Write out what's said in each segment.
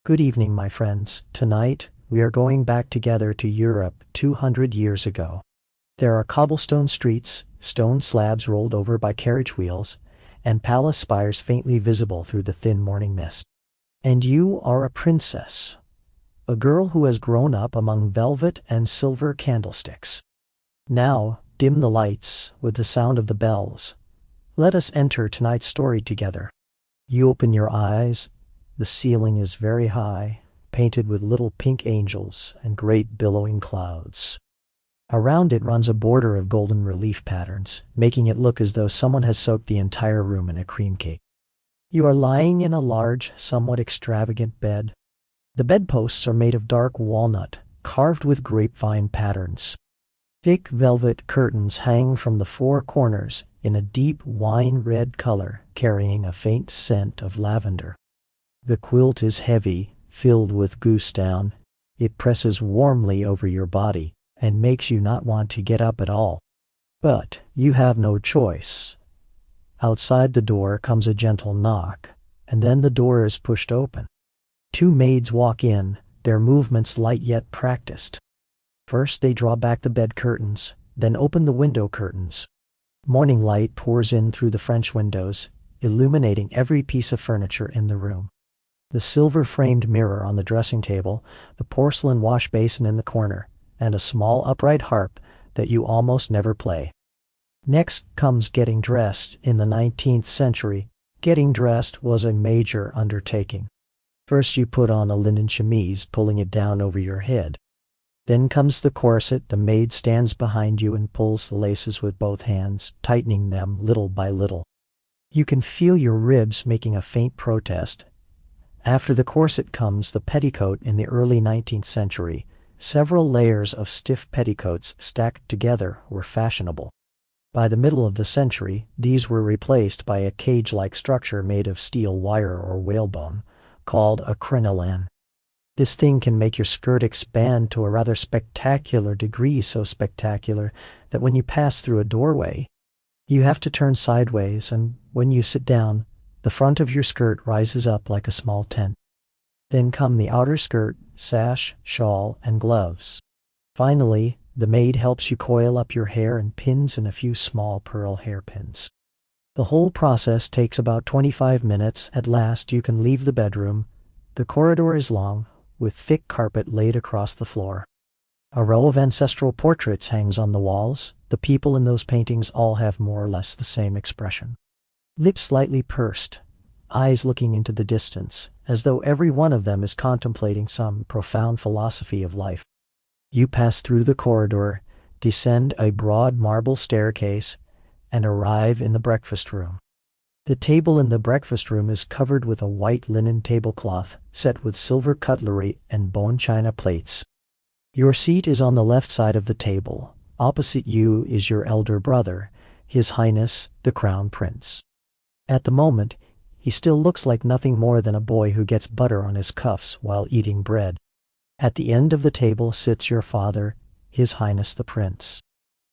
Good evening, my friends. Tonight, we are going back together to Europe 200 years ago. There are cobblestone streets, stone slabs rolled over by carriage wheels, and palace spires faintly visible through the thin morning mist. And you are a princess, a girl who has grown up among velvet and silver candlesticks. Now, dim the lights with the sound of the bells. Let us enter tonight's story together. You open your eyes. The ceiling is very high, painted with little pink angels and great billowing clouds. Around it runs a border of golden relief patterns, making it look as though someone has soaked the entire room in a cream cake. You are lying in a large, somewhat extravagant bed. The bedposts are made of dark walnut, carved with grapevine patterns. Thick velvet curtains hang from the four corners in a deep wine-red color, carrying a faint scent of lavender. The quilt is heavy, filled with goose down. It presses warmly over your body and makes you not want to get up at all. But you have no choice. Outside the door comes a gentle knock, and then the door is pushed open. Two maids walk in, their movements light yet practiced. First they draw back the bed curtains, then open the window curtains. Morning light pours in through the French windows, illuminating every piece of furniture in the room. The silver-framed mirror on the dressing table, the porcelain wash basin in the corner, and a small upright harp that you almost never play. Next comes getting dressed. In the 19th century, getting dressed was a major undertaking. First you put on a linen chemise, pulling it down over your head. Then comes the corset. The maid stands behind you and pulls the laces with both hands, tightening them little by little. You can feel your ribs making a faint protest. After the corset comes the petticoat. In the early 19th century, several layers of stiff petticoats stacked together were fashionable. By the middle of the century, these were replaced by a cage-like structure made of steel wire or whalebone, called a crinoline. This thing can make your skirt expand to a rather spectacular degree, so spectacular that when you pass through a doorway, you have to turn sideways, and when you sit down, the front of your skirt rises up like a small tent. Then come the outer skirt, sash, shawl, and gloves. Finally, the maid helps you coil up your hair and pins in a few small pearl hairpins. The whole process takes about 25 minutes. At last you can leave the bedroom. The corridor is long, with thick carpet laid across the floor. A row of ancestral portraits hangs on the walls. The people in those paintings all have more or less the same expression. Lips slightly pursed, eyes looking into the distance, as though every one of them is contemplating some profound philosophy of life. You pass through the corridor, descend a broad marble staircase, and arrive in the breakfast room. The table in the breakfast room is covered with a white linen tablecloth, set with silver cutlery and bone china plates. Your seat is on the left side of the table. Opposite you is your elder brother, His Highness the Crown Prince. At the moment, he still looks like nothing more than a boy who gets butter on his cuffs while eating bread. At the end of the table sits your father, His Highness the Prince.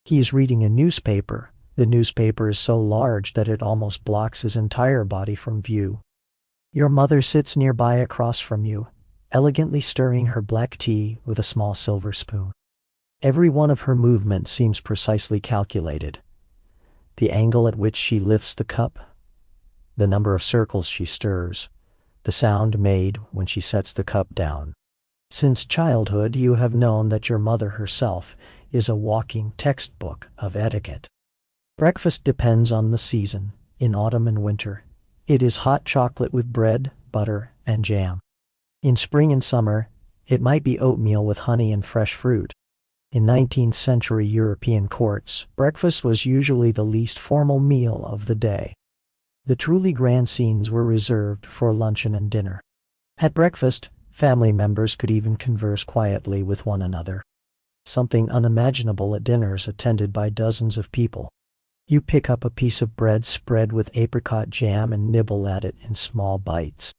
He is reading a newspaper. The newspaper is so large that it almost blocks his entire body from view. Your mother sits nearby across from you, elegantly stirring her black tea with a small silver spoon. Every one of her movements seems precisely calculated. The angle at which she lifts the cup, the number of circles she stirs, the sound made when she sets the cup down. Since childhood you have known that your mother herself is a walking textbook of etiquette. Breakfast depends on the season. In autumn and winter, it is hot chocolate with bread, butter, and jam. In spring and summer, it might be oatmeal with honey and fresh fruit. In 19th century European courts, breakfast was usually the least formal meal of the day. The truly grand scenes were reserved for luncheon and dinner. At breakfast, family members could even converse quietly with one another. Something unimaginable at dinners attended by dozens of people. You pick up a piece of bread spread with apricot jam and nibble at it in small bites.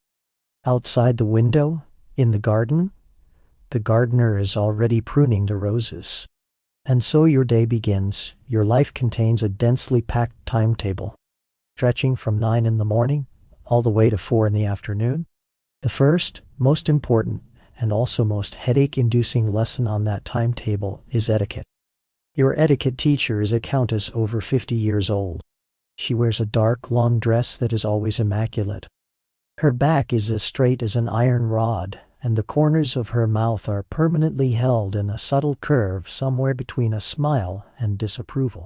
Outside the window, in the garden, the gardener is already pruning the roses. And so your day begins. Your life contains a densely packed timetable, stretching from 9 in the morning all the way to 4 in the afternoon. The first, most important, and also most headache-inducing lesson on that timetable is etiquette. Your etiquette teacher is a countess over 50 years old. She wears a dark, long dress that is always immaculate. Her back is as straight as an iron rod, and the corners of her mouth are permanently held in a subtle curve somewhere between a smile and disapproval.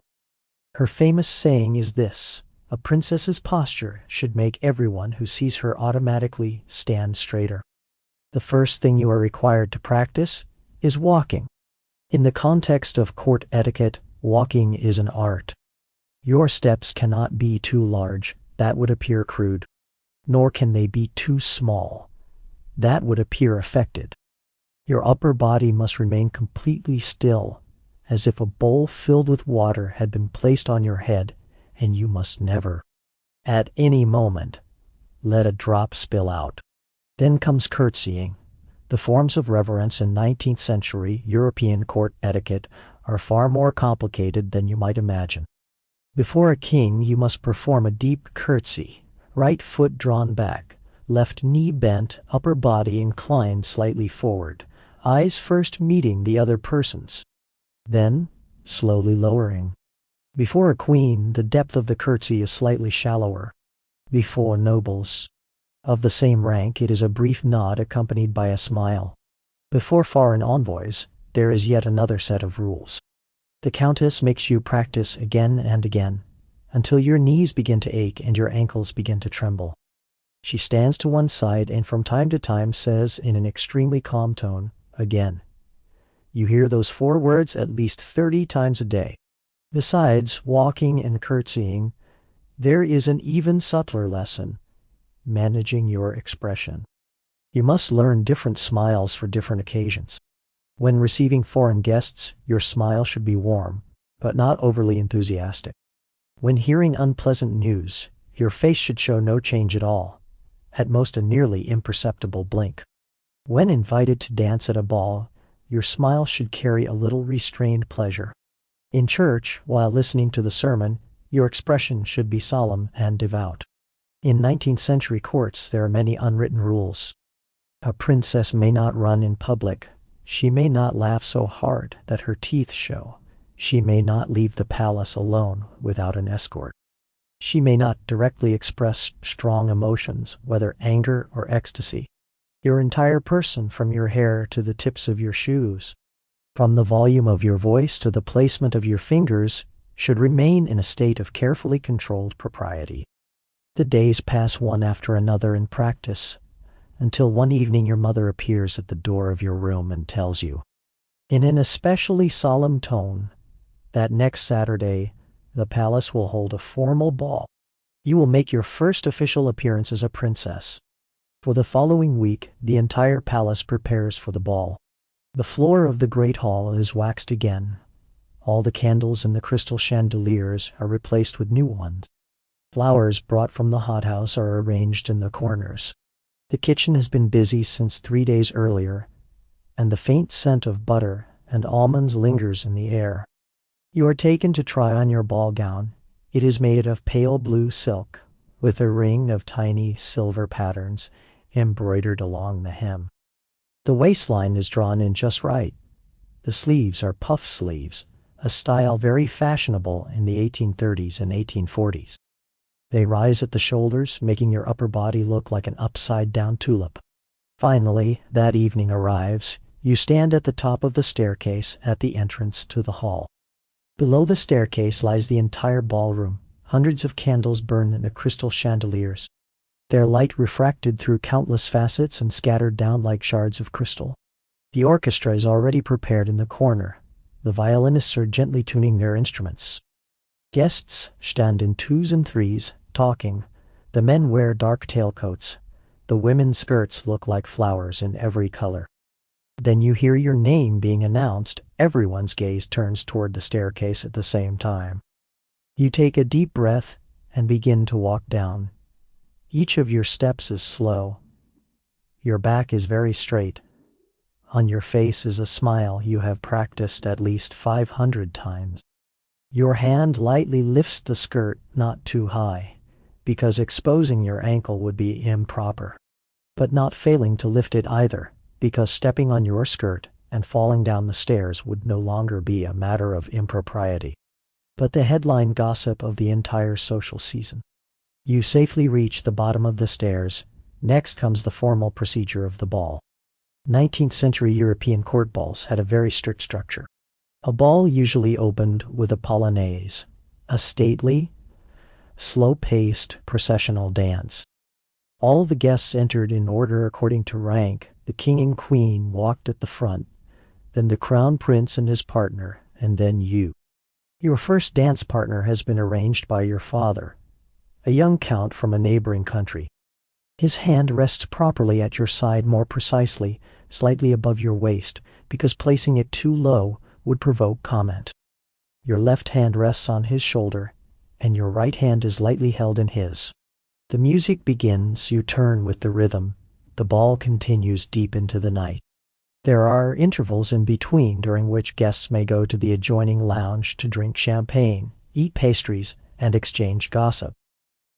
Her famous saying is this: a princess's posture should make everyone who sees her automatically stand straighter. The first thing you are required to practice is walking. In the context of court etiquette, walking is an art. Your steps cannot be too large, that would appear crude. Nor can they be too small. That would appear affected. Your upper body must remain completely still, as if a bowl filled with water had been placed on your head, and you must never, at any moment, let a drop spill out. Then comes curtsying. The forms of reverence in 19th century European court etiquette are far more complicated than you might imagine. Before a king, you must perform a deep curtsy, right foot drawn back, left knee bent, upper body inclined slightly forward, eyes first meeting the other person's, then slowly lowering. Before a queen, the depth of the curtsy is slightly shallower. Before nobles of the same rank, it is a brief nod accompanied by a smile. Before foreign envoys, there is yet another set of rules. The countess makes you practice again and again, until your knees begin to ache and your ankles begin to tremble. She stands to one side and from time to time says in an extremely calm tone, again. You hear those 4 words at least 30 times a day. Besides walking and curtsying, there is an even subtler lesson: managing your expression. You must learn different smiles for different occasions. When receiving foreign guests, your smile should be warm, but not overly enthusiastic. When hearing unpleasant news, your face should show no change at all, at most a nearly imperceptible blink. When invited to dance at a ball, your smile should carry a little restrained pleasure. In church, while listening to the sermon, your expression should be solemn and devout. In 19th century courts, there are many unwritten rules. A princess may not run in public. She may not laugh so hard that her teeth show. She may not leave the palace alone without an escort. She may not directly express strong emotions, whether anger or ecstasy. Your entire person, from your hair to the tips of your shoes, from the volume of your voice to the placement of your fingers, should remain in a state of carefully controlled propriety. The days pass one after another in practice, until one evening your mother appears at the door of your room and tells you, in an especially solemn tone, that next Saturday the palace will hold a formal ball. You will make your first official appearance as a princess. For the following week, the entire palace prepares for the ball. The floor of the great hall is waxed again. All the candles in the crystal chandeliers are replaced with new ones. Flowers brought from the hothouse are arranged in the corners. The kitchen has been busy since 3 days earlier, and the faint scent of butter and almonds lingers in the air. You are taken to try on your ball gown. It is made of pale blue silk, with a ring of tiny silver patterns embroidered along the hem. The waistline is drawn in just right. The sleeves are puff sleeves, a style very fashionable in the 1830s and 1840s. They rise at the shoulders, making your upper body look like an upside-down tulip. Finally, that evening arrives. You stand at the top of the staircase at the entrance to the hall. Below the staircase lies the entire ballroom. Hundreds of candles burn in the crystal chandeliers, their light refracted through countless facets and scattered down like shards of crystal. The orchestra is already prepared in the corner. The violinists are gently tuning their instruments. Guests stand in 2s and 3s, talking. The men wear dark tailcoats. The women's skirts look like flowers in every color. Then you hear your name being announced. Everyone's gaze turns toward the staircase at the same time. You take a deep breath and begin to walk down. Each of your steps is slow. Your back is very straight. On your face is a smile you have practiced at least 500 times. Your hand lightly lifts the skirt, not too high, because exposing your ankle would be improper. but not failing to lift it either, because stepping on your skirt and falling down the stairs would no longer be a matter of impropriety, but the headline gossip of the entire social season. You safely reach the bottom of the stairs. Next comes the formal procedure of the ball. 19th century European court balls had a very strict structure. A ball usually opened with a polonaise, a stately, slow-paced processional dance. All the guests entered in order according to rank. The king and queen walked at the front, then the crown prince and his partner, and then you. Your first dance partner has been arranged by your father, a young count from a neighboring country. His hand rests properly at your side, more precisely, slightly above your waist, because placing it too low would provoke comment. Your left hand rests on his shoulder, and your right hand is lightly held in his. The music begins, you turn with the rhythm. The ball continues deep into the night. There are intervals in between during which guests may go to the adjoining lounge to drink champagne, eat pastries, and exchange gossip.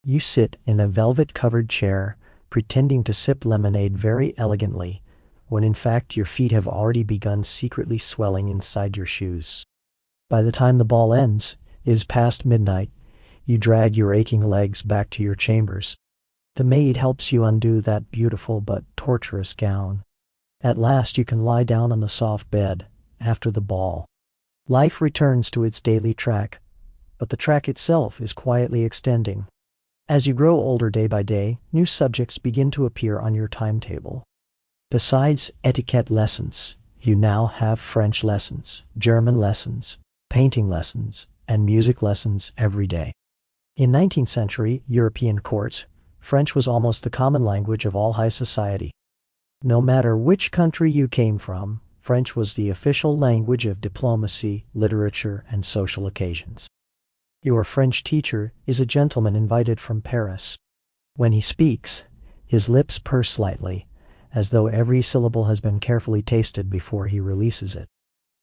You sit in a velvet-covered chair, pretending to sip lemonade very elegantly, when in fact your feet have already begun secretly swelling inside your shoes. By the time the ball ends, it is past midnight. You drag your aching legs back to your chambers. The maid helps you undo that beautiful but torturous gown. At last you can lie down on the soft bed, after the ball. Life returns to its daily track, but the track itself is quietly extending. As you grow older day by day, new subjects begin to appear on your timetable. Besides etiquette lessons, you now have French lessons, German lessons, painting lessons, and music lessons every day. In 19th century European courts, French was almost the common language of all high society. No matter which country you came from, French was the official language of diplomacy, literature, and social occasions. Your French teacher is a gentleman invited from Paris. When he speaks, his lips purr slightly, as though every syllable has been carefully tasted before he releases it.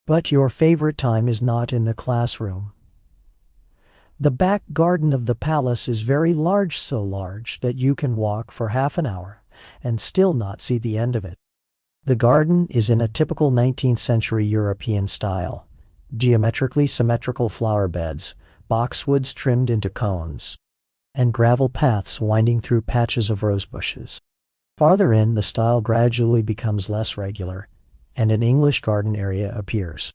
But your favorite time is not in the classroom. The back garden of the palace is very large, so large that you can walk for half an hour and still not see the end of it. The garden is in a typical 19th century European style. Geometrically symmetrical flower beds, boxwoods trimmed into cones, and gravel paths winding through patches of rose bushes. Farther in, the style gradually becomes less regular, and an English garden area appears,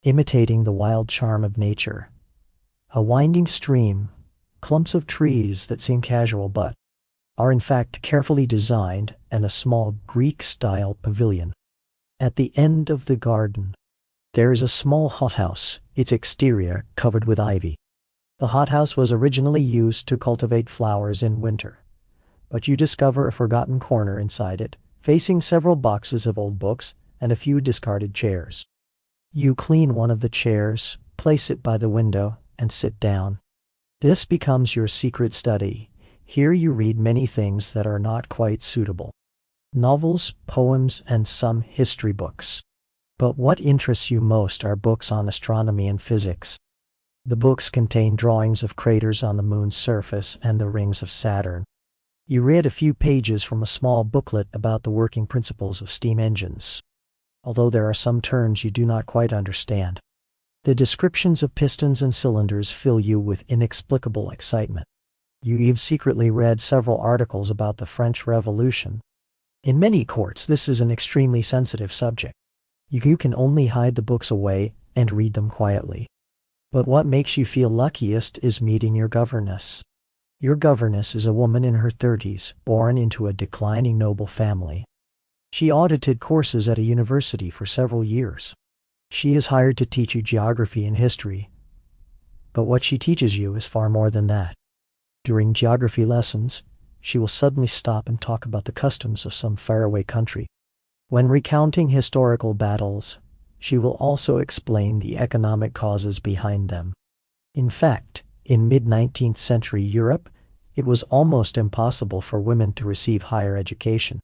imitating the wild charm of nature. A winding stream, clumps of trees that seem casual but are in fact carefully designed, and a small Greek-style pavilion. At the end of the garden, there is a small hothouse, its exterior covered with ivy. The hothouse was originally used to cultivate flowers in winter, but you discover a forgotten corner inside it, facing several boxes of old books and a few discarded chairs. You clean one of the chairs, place it by the window, and sit down. This becomes your secret study. Here you read many things that are not quite suitable. Novels, poems, and some history books. But what interests you most are books on astronomy and physics. The books contain drawings of craters on the moon's surface and the rings of Saturn. You read a few pages from a small booklet about the working principles of steam engines, although there are some terms you do not quite understand. The descriptions of pistons and cylinders fill you with inexplicable excitement. You even secretly read several articles about the French Revolution. In many courts, this is an extremely sensitive subject. You can only hide the books away and read them quietly. But what makes you feel luckiest is meeting your governess. Your governess is a woman in her 30s, born into a declining noble family. She audited courses at a university for several years. She is hired to teach you geography and history, but what she teaches you is far more than that. During geography lessons, she will suddenly stop and talk about the customs of some faraway country. When recounting historical battles, she will also explain the economic causes behind them. In fact, in mid-19th century Europe, it was almost impossible for women to receive higher education.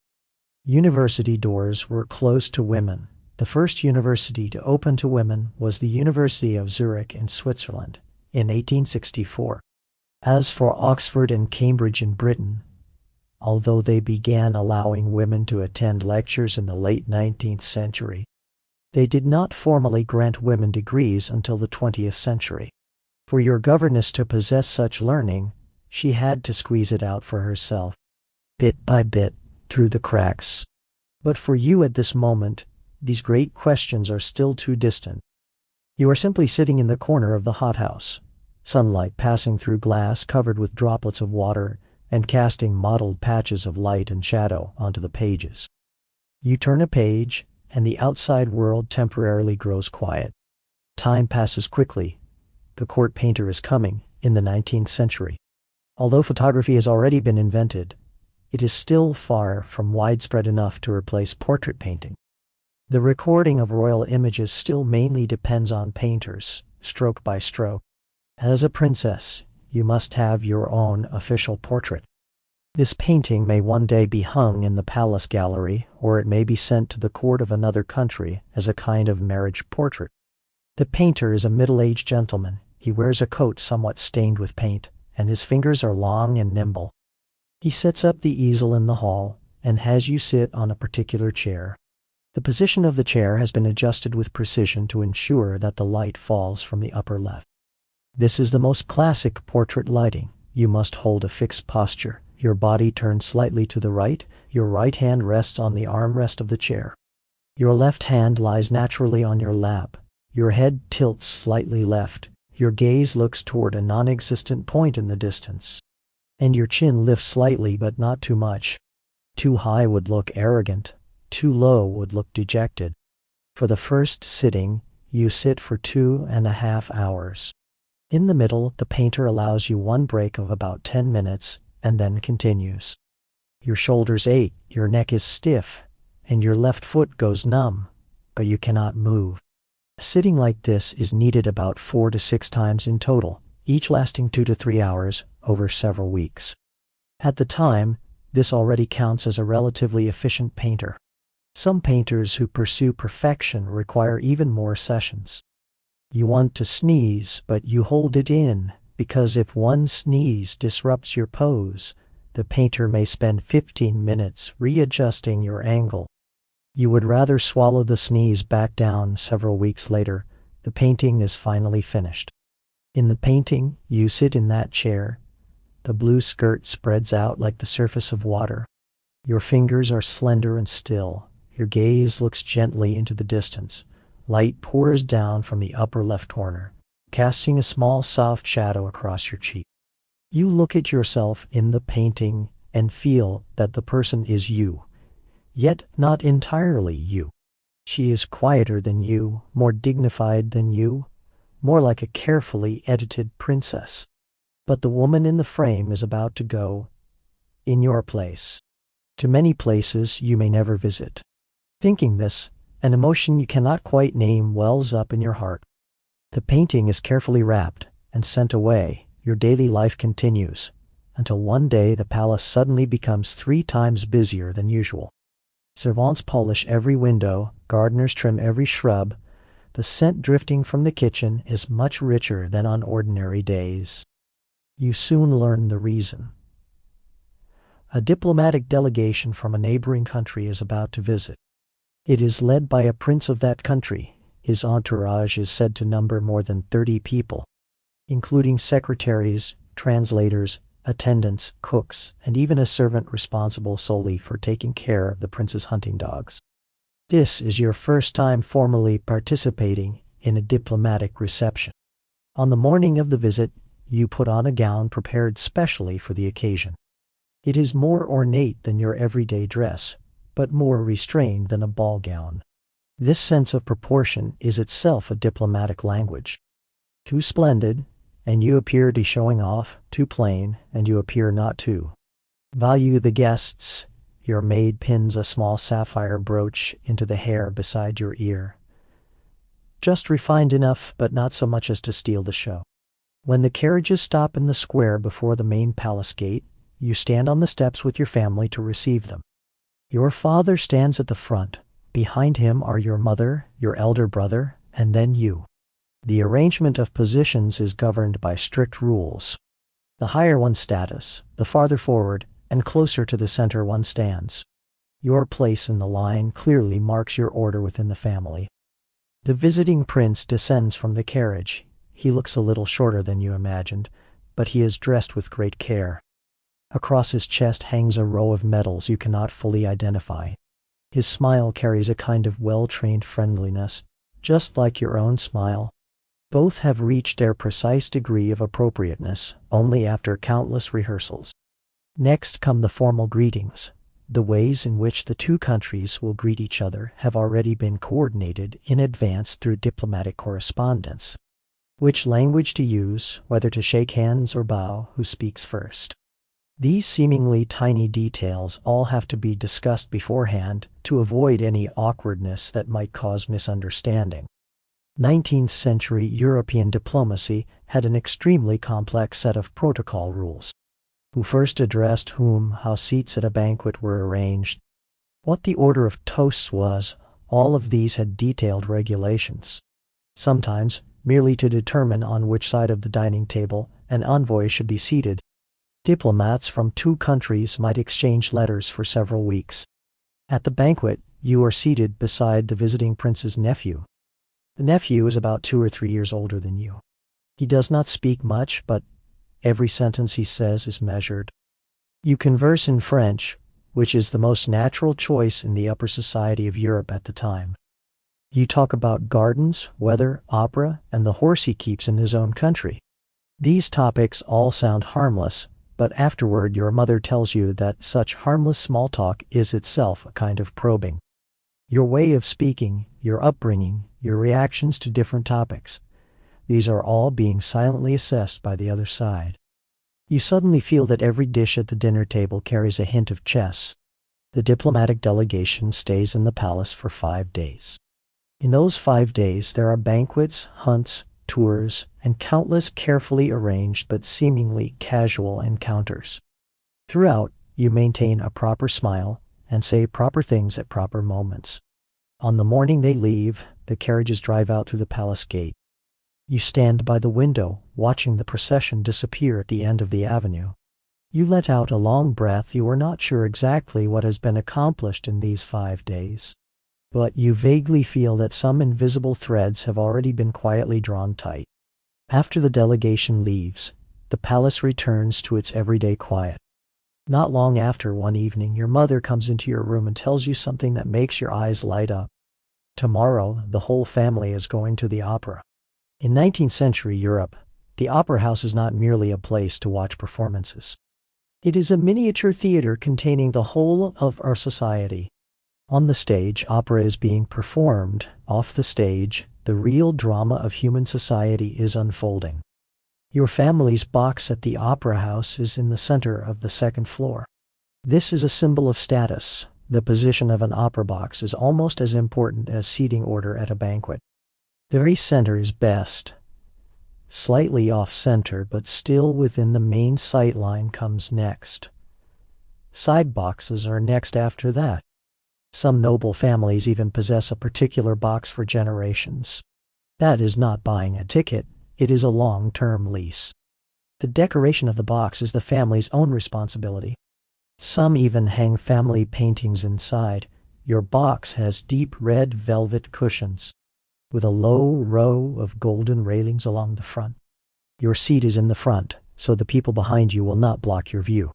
University doors were closed to women. The first university to open to women was the University of Zurich in Switzerland in 1864. As for Oxford and Cambridge in Britain, although they began allowing women to attend lectures in the late 19th century. They did not formally grant women degrees until the 20th century. For your governess to possess such learning, she had to squeeze it out for herself, bit by bit, through the cracks. But for you at this moment, these great questions are still too distant. You are simply sitting in the corner of the hothouse, sunlight passing through glass covered with droplets of water and casting mottled patches of light and shadow onto the pages. You turn a page, and the outside world temporarily grows quiet. Time passes quickly. The court painter is coming in the 19th century. Although photography has already been invented, it is still far from widespread enough to replace portrait painting. The recording of royal images still mainly depends on painters, stroke by stroke. As a princess, you must have your own official portrait. This painting may one day be hung in the palace gallery, or it may be sent to the court of another country as a kind of marriage portrait. The painter is a middle-aged gentleman. He wears a coat somewhat stained with paint, and his fingers are long and nimble. He sets up the easel in the hall, and has you sit on a particular chair. The position of the chair has been adjusted with precision to ensure that the light falls from the upper left. This is the most classic portrait lighting. You must hold a fixed posture. Your body turns slightly to the right. Your right hand rests on the armrest of the chair. Your left hand lies naturally on your lap. Your head tilts slightly left. Your gaze looks toward a non-existent point in the distance. And your chin lifts slightly but not too much. Too high would look arrogant. Too low would look dejected. For the first sitting, you sit for 2.5 hours. In the middle, the painter allows you one break of about 10 minutes, and then continues. Your shoulders ache, your neck is stiff, and your left foot goes numb, but you cannot move. A sitting like this is needed about 4 to 6 times in total, each lasting 2 to 3 hours over several weeks. At the time, this already counts as a relatively efficient painter. Some painters who pursue perfection require even more sessions. You want to sneeze, but you hold it in, because if one sneeze disrupts your pose, the painter may spend 15 minutes readjusting your angle. You would rather swallow the sneeze back down several weeks later. The painting is finally finished. In the painting, you sit in that chair. The blue skirt spreads out like the surface of water. Your fingers are slender and still. Your gaze looks gently into the distance. Light pours down from the upper left corner, casting a small soft shadow across your cheek. You look at yourself in the painting and feel that the person is you, yet not entirely you. She is quieter than you, more dignified than you, more like a carefully edited princess. But the woman in the frame is about to go in your place, to many places you may never visit. Thinking this, an emotion you cannot quite name wells up in your heart. The painting is carefully wrapped and sent away. Your daily life continues, until one day the palace suddenly becomes 3 times busier than usual. Servants polish every window, gardeners trim every shrub. The scent drifting from the kitchen is much richer than on ordinary days. You soon learn the reason. A diplomatic delegation from a neighboring country is about to visit. It is led by a prince of that country. His entourage is said to number more than 30 people, including secretaries, translators, attendants, cooks, and even a servant responsible solely for taking care of the prince's hunting dogs. This is your first time formally participating in a diplomatic reception. On the morning of the visit, you put on a gown prepared specially for the occasion. It is more ornate than your everyday dress, but more restrained than a ball gown. This sense of proportion is itself a diplomatic language. Too splendid, and you appear to be showing off. Too plain, and you appear not to value the guests. Your maid pins a small sapphire brooch into the hair beside your ear. Just refined enough, but not so much as to steal the show. When the carriages stop in the square before the main palace gate, you stand on the steps with your family to receive them. Your father stands at the front. Behind him are your mother, your elder brother, and then you. The arrangement of positions is governed by strict rules. The higher one's status, the farther forward, and closer to the center one stands. Your place in the line clearly marks your order within the family. The visiting prince descends from the carriage. He looks a little shorter than you imagined, but he is dressed with great care. Across his chest hangs a row of medals you cannot fully identify. His smile carries a kind of well-trained friendliness, just like your own smile. Both have reached their precise degree of appropriateness only after countless rehearsals. Next come the formal greetings. The ways in which the two countries will greet each other have already been coordinated in advance through diplomatic correspondence. Which language to use, whether to shake hands or bow, who speaks first. These seemingly tiny details all have to be discussed beforehand to avoid any awkwardness that might cause misunderstanding. 19th-century European diplomacy had an extremely complex set of protocol rules. Who first addressed whom, how seats at a banquet were arranged, what the order of toasts was, all of these had detailed regulations. Sometimes, merely to determine on which side of the dining table an envoy should be seated, diplomats from two countries might exchange letters for several weeks. At the banquet, you are seated beside the visiting prince's nephew. The nephew is about 2 or 3 years older than you. He does not speak much, but every sentence he says is measured. You converse in French, which is the most natural choice in the upper society of Europe at the time. You talk about gardens, weather, opera, and the horse he keeps in his own country. These topics all sound harmless, but afterward your mother tells you that such harmless small talk is itself a kind of probing. Your way of speaking, your upbringing, your reactions to different topics, these are all being silently assessed by the other side. You suddenly feel that every dish at the dinner table carries a hint of chess. The diplomatic delegation stays in the palace for 5 days. In those 5 days there are banquets, hunts, tours, and countless carefully arranged but seemingly casual encounters. Throughout, you maintain a proper smile and say proper things at proper moments. On the morning they leave, the carriages drive out through the palace gate. You stand by the window, watching the procession disappear at the end of the avenue. You let out a long breath. You are not sure exactly what has been accomplished in these 5 days. But you vaguely feel that some invisible threads have already been quietly drawn tight. After the delegation leaves, the palace returns to its everyday quiet. Not long after, one evening, your mother comes into your room and tells you something that makes your eyes light up. Tomorrow, the whole family is going to the opera. In 19th-century Europe, the opera house is not merely a place to watch performances. It is a miniature theater containing the whole of our society. On the stage, opera is being performed. Off the stage, the real drama of human society is unfolding. Your family's box at the opera house is in the center of the second floor. This is a symbol of status. The position of an opera box is almost as important as seating order at a banquet. The very center is best. Slightly off-center, but still within the main sight line comes next. Side boxes are next after that. Some noble families even possess a particular box for generations. That is not buying a ticket, it is a long-term lease. The decoration of the box is the family's own responsibility. Some even hang family paintings inside. Your box has deep red velvet cushions, with a low row of golden railings along the front. Your seat is in the front, so the people behind you will not block your view.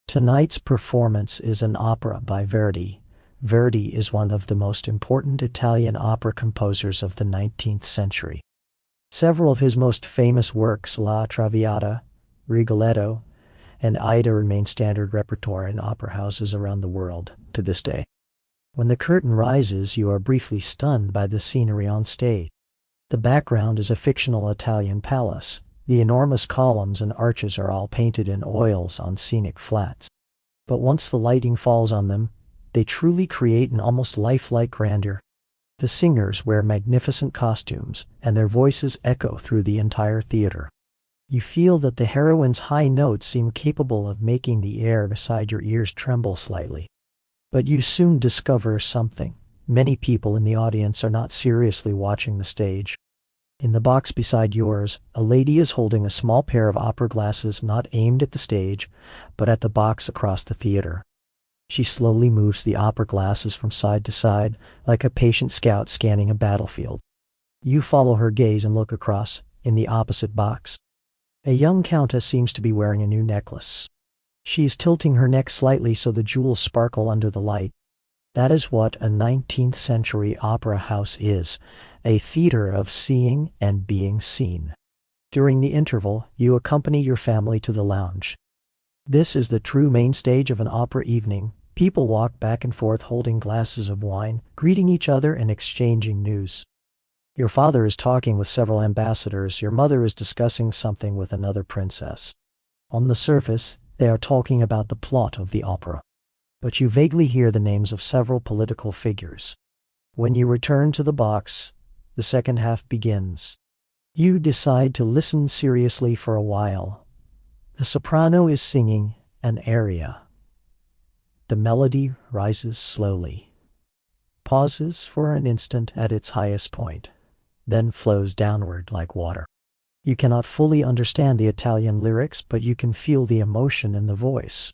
Tonight's performance is an opera by Verdi. Verdi is one of the most important Italian opera composers of the 19th century. Several of his most famous works, La Traviata, Rigoletto, and Aida, remain standard repertoire in opera houses around the world to this day. When the curtain rises, you are briefly stunned by the scenery on stage. The background is a fictional Italian palace. The enormous columns and arches are all painted in oils on scenic flats. But once the lighting falls on them, they truly create an almost lifelike grandeur. The singers wear magnificent costumes, and their voices echo through the entire theater. You feel that the heroine's high notes seem capable of making the air beside your ears tremble slightly. But you soon discover something. Many people in the audience are not seriously watching the stage. In the box beside yours, a lady is holding a small pair of opera glasses not aimed at the stage, but at the box across the theater. She slowly moves the opera glasses from side to side, like a patient scout scanning a battlefield. You follow her gaze and look across, in the opposite box. A young countess seems to be wearing a new necklace. She is tilting her neck slightly so the jewels sparkle under the light. That is what a 19th century opera house is, a theater of seeing and being seen. During the interval, you accompany your family to the lounge. This is the true main stage of an opera evening. People walk back and forth holding glasses of wine, greeting each other and exchanging news. Your father is talking with several ambassadors. Your mother is discussing something with another princess. On the surface, they are talking about the plot of the opera. But you vaguely hear the names of several political figures. When you return to the box, the second half begins. You decide to listen seriously for a while. The soprano is singing an aria. The melody rises slowly, pauses for an instant at its highest point, then flows downward like water. You cannot fully understand the Italian lyrics, but you can feel the emotion in the voice.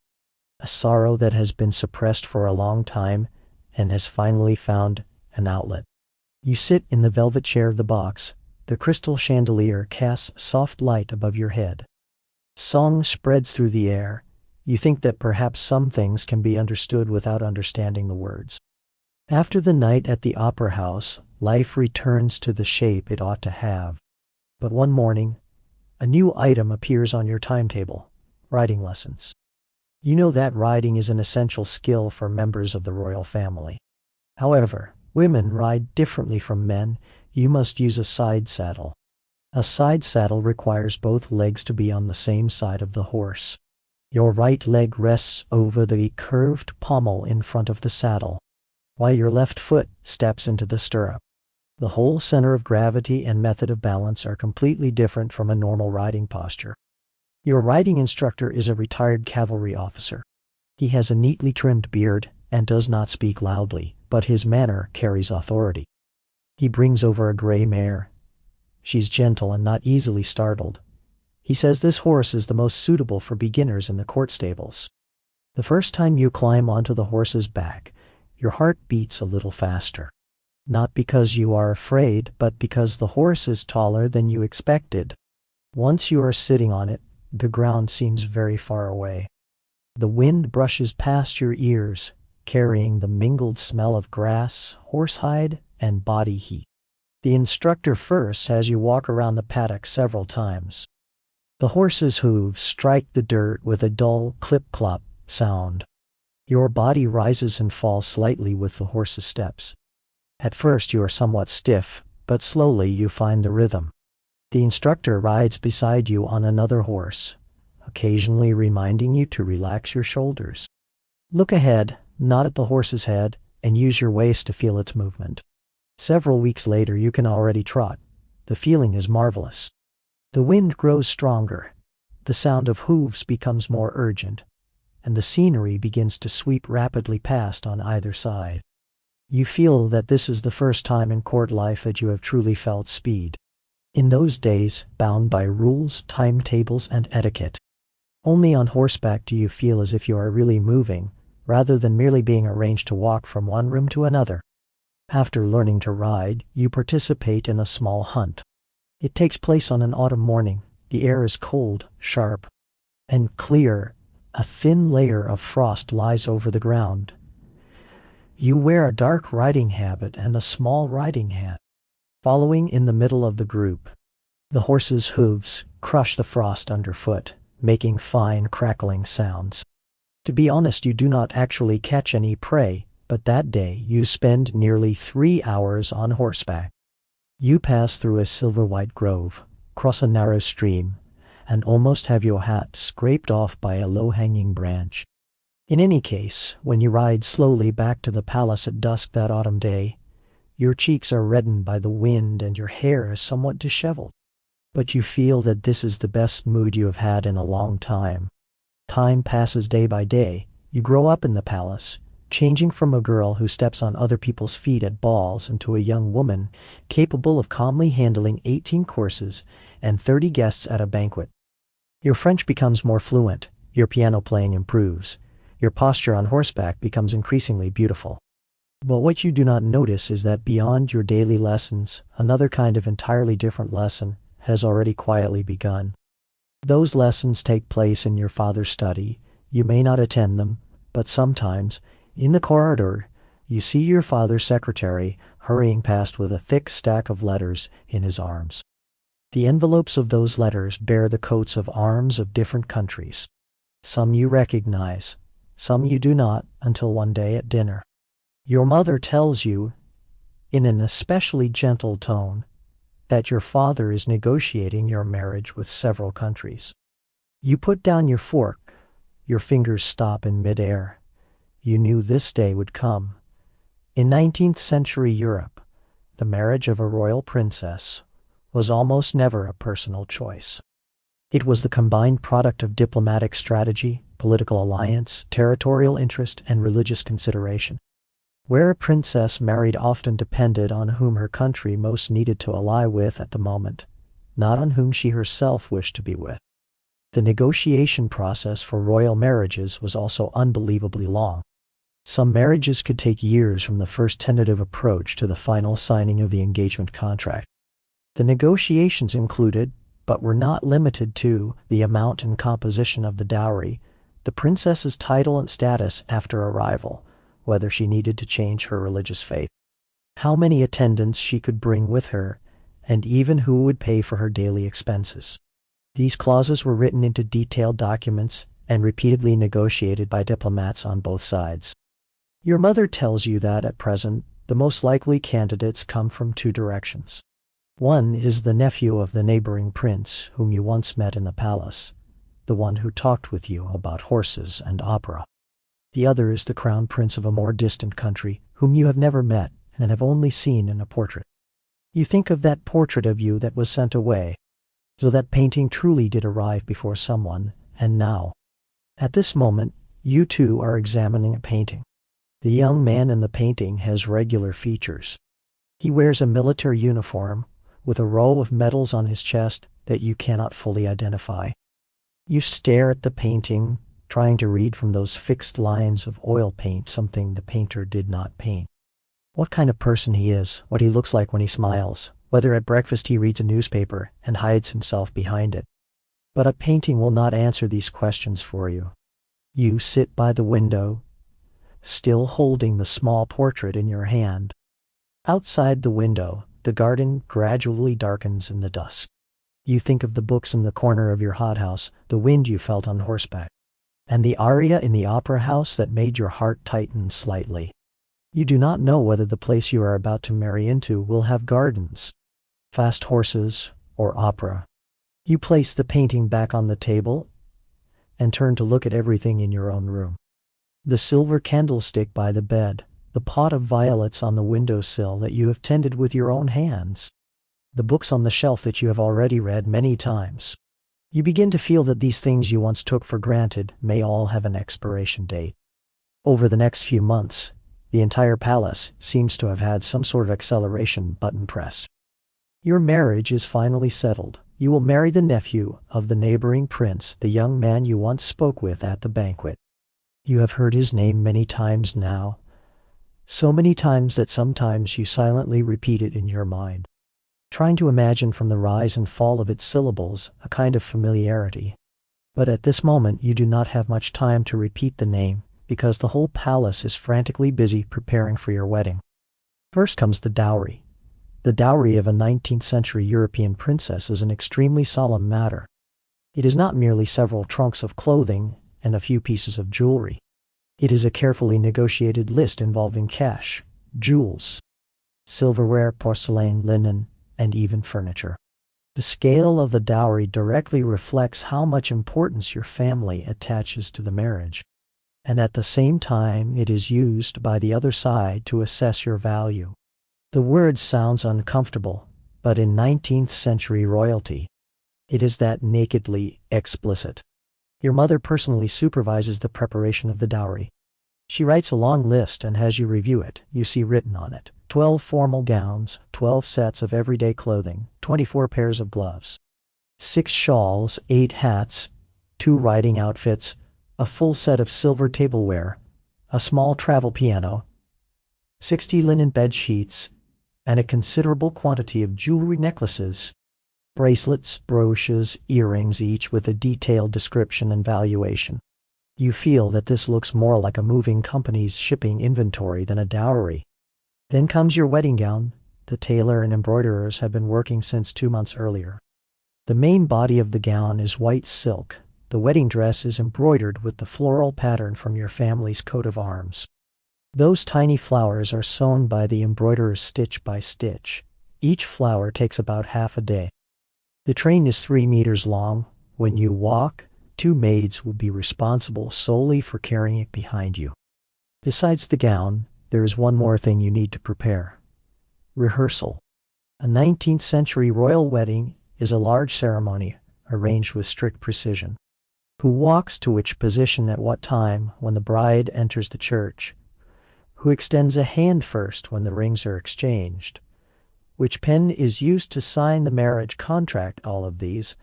A sorrow that has been suppressed for a long time and has finally found an outlet. You sit in the velvet chair of the box. The crystal chandelier casts soft light above your head. Song spreads through the air. You think that perhaps some things can be understood without understanding the words. After the night at the opera house, life returns to the shape it ought to have. But one morning, a new item appears on your timetable: riding lessons. You know that riding is an essential skill for members of the royal family. However, women ride differently from men. You must use a side saddle. A side saddle requires both legs to be on the same side of the horse. Your right leg rests over the curved pommel in front of the saddle, while your left foot steps into the stirrup. The whole center of gravity and method of balance are completely different from a normal riding posture. Your riding instructor is a retired cavalry officer. He has a neatly trimmed beard and does not speak loudly, but his manner carries authority. He brings over a gray mare. She's gentle and not easily startled. He says this horse is the most suitable for beginners in the court stables. The first time you climb onto the horse's back, your heart beats a little faster. Not because you are afraid, but because the horse is taller than you expected. Once you are sitting on it, the ground seems very far away. The wind brushes past your ears, carrying the mingled smell of grass, horsehide, and body heat. The instructor first has you walk around the paddock several times. The horse's hooves strike the dirt with a dull clip-clop sound. Your body rises and falls slightly with the horse's steps. At first you are somewhat stiff, but slowly you find the rhythm. The instructor rides beside you on another horse, occasionally reminding you to relax your shoulders. Look ahead, not at the horse's head, and use your waist to feel its movement. Several weeks later you can already trot. The feeling is marvelous. The wind grows stronger. The sound of hooves becomes more urgent, and the scenery begins to sweep rapidly past on either side. You feel that this is the first time in court life that you have truly felt speed. In those days, bound by rules, timetables, and etiquette. Only on horseback do you feel as if you are really moving, rather than merely being arranged to walk from one room to another. After learning to ride, you participate in a small hunt. It takes place on an autumn morning. The air is cold, sharp, and clear. A thin layer of frost lies over the ground. You wear a dark riding habit and a small riding hat. Following in the middle of the group, the horse's hooves crush the frost underfoot, making fine crackling sounds. To be honest, you do not actually catch any prey, but that day you spend nearly 3 hours on horseback. You pass through a silver-white grove, cross a narrow stream, and almost have your hat scraped off by a low-hanging branch. In any case, when you ride slowly back to the palace at dusk that autumn day, your cheeks are reddened by the wind and your hair is somewhat disheveled. But you feel that this is the best mood you have had in a long time. Time passes day by day. You grow up in the palace. changing from a girl who steps on other people's feet at balls into a young woman capable of calmly handling 18 courses and 30 guests at a banquet. Your French becomes more fluent, your piano playing improves, your posture on horseback becomes increasingly beautiful. But what you do not notice is that beyond your daily lessons, another kind of entirely different lesson has already quietly begun. Those lessons take place in your father's study. You may not attend them, but sometimes, in the corridor, you see your father's secretary hurrying past with a thick stack of letters in his arms. The envelopes of those letters bear the coats of arms of different countries. Some you recognize, some you do not until one day at dinner. Your mother tells you, in an especially gentle tone, that your father is negotiating your marriage with several countries. You put down your fork, your fingers stop in midair. You knew this day would come. In 19th century Europe, the marriage of a royal princess was almost never a personal choice. It was the combined product of diplomatic strategy, political alliance, territorial interest, and religious consideration. Where a princess married often depended on whom her country most needed to ally with at the moment, not on whom she herself wished to be with. The negotiation process for royal marriages was also unbelievably long. Some marriages could take years from the first tentative approach to the final signing of the engagement contract. The negotiations included, but were not limited to, the amount and composition of the dowry, the princess's title and status after arrival, whether she needed to change her religious faith, how many attendants she could bring with her, and even who would pay for her daily expenses. These clauses were written into detailed documents and repeatedly negotiated by diplomats on both sides. Your mother tells you that, at present, the most likely candidates come from two directions. One is the nephew of the neighboring prince whom you once met in the palace, the one who talked with you about horses and opera. The other is the crown prince of a more distant country, whom you have never met and have only seen in a portrait. You think of that portrait of you that was sent away. So that painting truly did arrive before someone, and now, at this moment, you too are examining a painting. The young man in the painting has regular features. He wears a military uniform, with a row of medals on his chest that you cannot fully identify. You stare at the painting, trying to read from those fixed lines of oil paint something the painter did not paint. What kind of person he is, what he looks like when he smiles, whether at breakfast he reads a newspaper and hides himself behind it. But a painting will not answer these questions for you. You sit by the window, still holding the small portrait in your hand. Outside the window, the garden gradually darkens in the dusk. You think of the books in the corner of your hothouse, the wind you felt on horseback, and the aria in the opera house that made your heart tighten slightly. You do not know whether the place you are about to marry into will have gardens, fast horses, or opera. You place the painting back on the table and turn to look at everything in your own room. The silver candlestick by the bed, the pot of violets on the windowsill that you have tended with your own hands, the books on the shelf that you have already read many times. You begin to feel that these things you once took for granted may all have an expiration date. Over the next few months, the entire palace seems to have had some sort of acceleration button pressed. Your marriage is finally settled. You will marry the nephew of the neighboring prince, the young man you once spoke with at the banquet. You have heard his name many times now, so many times that sometimes you silently repeat it in your mind, trying to imagine from the rise and fall of its syllables a kind of familiarity. But at this moment you do not have much time to repeat the name, because the whole palace is frantically busy preparing for your wedding. First comes the dowry. The dowry of a 19th century European princess is an extremely solemn matter. It is not merely several trunks of clothing and a few pieces of jewelry. It is a carefully negotiated list involving cash, jewels, silverware, porcelain, linen, and even furniture. The scale of the dowry directly reflects how much importance your family attaches to the marriage, and at the same time it is used by the other side to assess your value. The word sounds uncomfortable, but in 19th century royalty, it is that nakedly explicit. Your mother personally supervises the preparation of the dowry. She writes a long list, and as you review it, you see written on it, 12 formal gowns, 12 sets of everyday clothing, 24 pairs of gloves, 6 shawls, 8 hats, 2 riding outfits, a full set of silver tableware, a small travel piano, 60 linen bed sheets, and a considerable quantity of jewelry, necklaces, bracelets, brooches, earrings, each with a detailed description and valuation. You feel that this looks more like a moving company's shipping inventory than a dowry. Then comes your wedding gown. The tailor and embroiderers have been working since 2 months earlier. The main body of the gown is white silk. The wedding dress is embroidered with the floral pattern from your family's coat of arms. Those tiny flowers are sewn by the embroiderers stitch by stitch. Each flower takes about half a day. The train is 3 meters long. When you walk, 2 maids will be responsible solely for carrying it behind you. Besides the gown, there is one more thing you need to prepare. Rehearsal. A 19th century royal wedding is a large ceremony arranged with strict precision. Who walks to which position at what time when the bride enters the church? Who extends a hand first when the rings are exchanged? Which pen is used to sign the marriage contract? All of these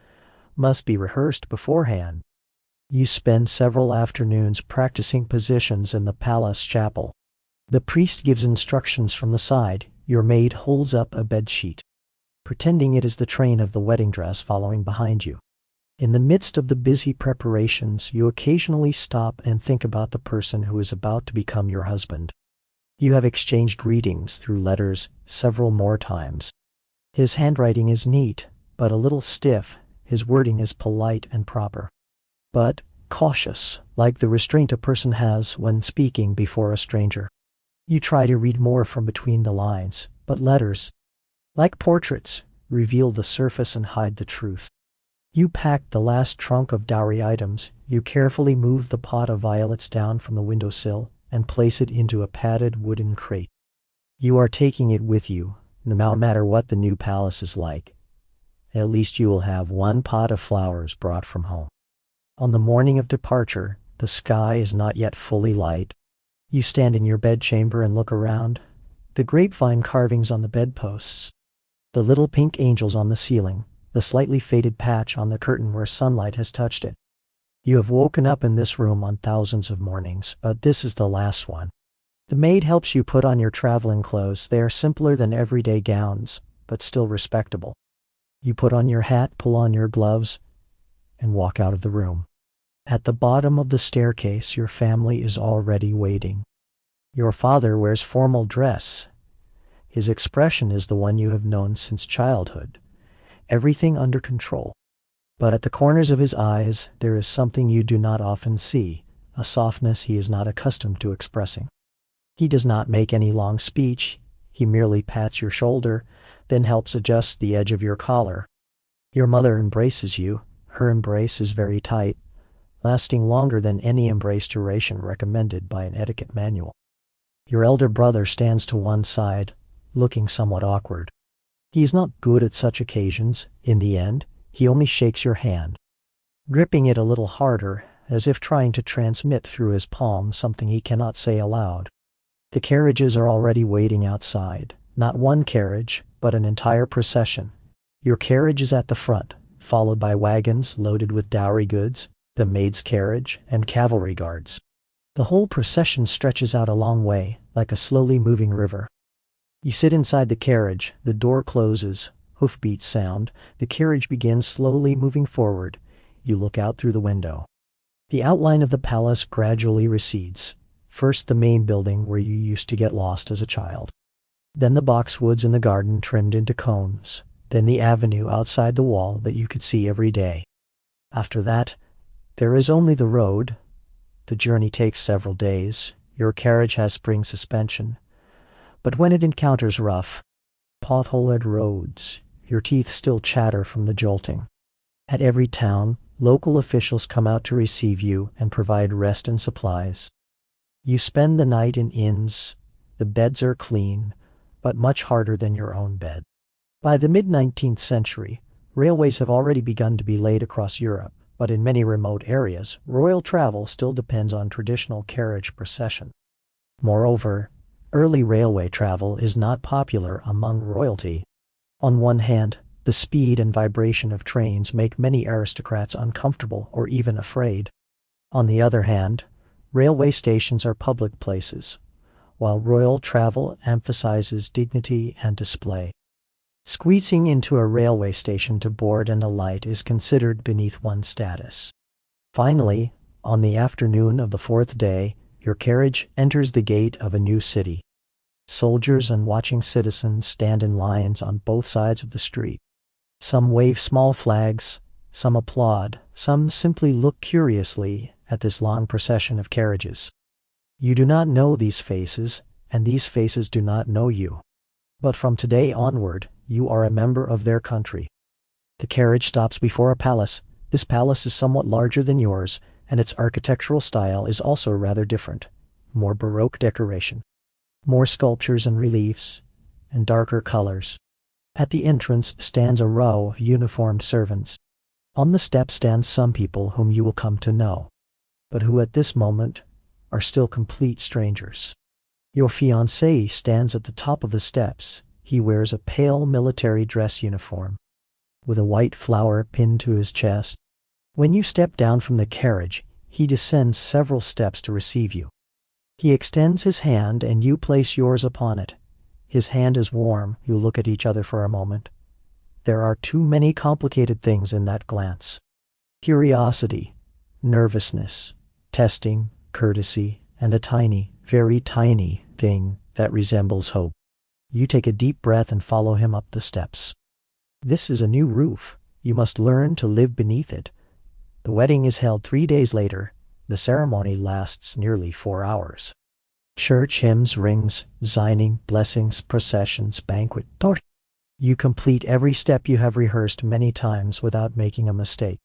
must be rehearsed beforehand. You spend several afternoons practicing positions in the palace chapel. The priest gives instructions from the side. Your maid holds up a bedsheet, pretending it is the train of the wedding dress following behind you. In the midst of the busy preparations, you occasionally stop and think about the person who is about to become your husband. You have exchanged greetings through letters several more times. His handwriting is neat, but a little stiff. His wording is polite and proper, but cautious, like the restraint a person has when speaking before a stranger. You try to read more from between the lines, but letters, like portraits, reveal the surface and hide the truth. You pack the last trunk of dowry items. You carefully move the pot of violets down from the windowsill and place it into a padded wooden crate. You are taking it with you, no matter what the new palace is like. At least you will have 1 pot of flowers brought from home. On the morning of departure, the sky is not yet fully light. You stand in your bedchamber and look around. The grapevine carvings on the bedposts, the little pink angels on the ceiling, the slightly faded patch on the curtain where sunlight has touched it. You have woken up in this room on thousands of mornings, but this is the last one. The maid helps you put on your traveling clothes. They are simpler than everyday gowns, but still respectable. You put on your hat, pull on your gloves, and walk out of the room. At the bottom of the staircase, your family is already waiting. Your father wears formal dress. His expression is the one you have known since childhood. Everything under control. But at the corners of his eyes, there is something you do not often see, a softness he is not accustomed to expressing. He does not make any long speech. He merely pats your shoulder, then helps adjust the edge of your collar. Your mother embraces you. Her embrace is very tight, lasting longer than any embrace duration recommended by an etiquette manual. Your elder brother stands to one side, looking somewhat awkward. He is not good at such occasions. In the end, he only shakes your hand, gripping it a little harder, as if trying to transmit through his palm something he cannot say aloud. The carriages are already waiting outside. Not one carriage, but an entire procession. Your carriage is at the front, followed by wagons loaded with dowry goods, the maid's carriage, and cavalry guards. The whole procession stretches out a long way, like a slowly moving river. You sit inside the carriage, the door closes, hoofbeats sound, the carriage begins slowly moving forward. You look out through the window. The outline of the palace gradually recedes. First the main building where you used to get lost as a child. Then the boxwoods in the garden trimmed into cones. Then the avenue outside the wall that you could see every day. After that, there is only the road. The journey takes several days. Your carriage has spring suspension. But when it encounters rough, potholed roads, your teeth still chatter from the jolting. At every town, local officials come out to receive you and provide rest and supplies. You spend the night in inns. The beds are clean, but much harder than your own bed. By the mid-19th century, railways have already begun to be laid across Europe. But in many remote areas, royal travel still depends on traditional carriage procession. Moreover, early railway travel is not popular among royalty. On one hand, the speed and vibration of trains make many aristocrats uncomfortable or even afraid. On the other hand, railway stations are public places, while royal travel emphasizes dignity and display. Squeezing into a railway station to board and alight is considered beneath one's status. Finally, on the afternoon of the fourth day, your carriage enters the gate of a new city. Soldiers and watching citizens stand in lines on both sides of the street. Some wave small flags, some applaud, some simply look curiously at this long procession of carriages. You do not know these faces, and these faces do not know you. But from today onward, you are a member of their country. The carriage stops before a palace. This palace is somewhat larger than yours, and its architectural style is also rather different. More Baroque decoration, more sculptures and reliefs, and darker colors. At the entrance stands a row of uniformed servants. On the steps stand some people whom you will come to know, but who at this moment are still complete strangers. Your fiancé stands at the top of the steps. He wears a pale military dress uniform, with a white flower pinned to his chest. When you step down from the carriage, he descends several steps to receive you. He extends his hand and you place yours upon it. His hand is warm. You look at each other for a moment. There are too many complicated things in that glance. Curiosity, nervousness, testing, courtesy, and a tiny, very tiny thing that resembles hope. You take a deep breath and follow him up the steps. This is a new roof. You must learn to live beneath it. The wedding is held 3 days later. The ceremony lasts nearly 4 hours. Church hymns, rings, signing, blessings, processions, banquet, torch. You complete every step you have rehearsed many times without making a mistake.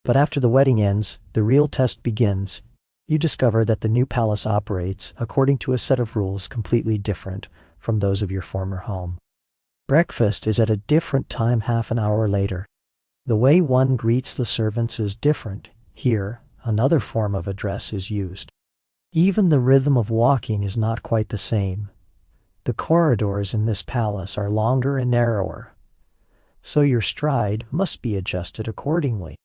But after the wedding ends, the real test begins. You discover that the new palace operates according to a set of rules completely different from those of your former home. Breakfast is at a different time half an hour later. The way one greets the servants is different. Here, another form of address is used. Even the rhythm of walking is not quite the same. The corridors in this palace are longer and narrower, so your stride must be adjusted accordingly.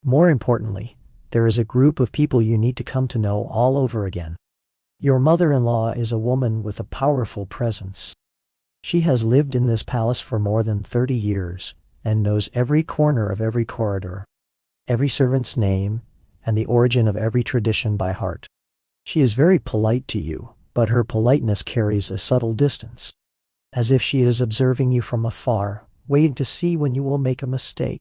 More importantly, there is a group of people you need to come to know all over again. Your mother-in-law is a woman with a powerful presence. She has lived in this palace for more than 30 years and knows every corner of every corridor, every servant's name, and the origin of every tradition by heart. She is very polite to you, but her politeness carries a subtle distance, as if she is observing you from afar, waiting to see when you will make a mistake.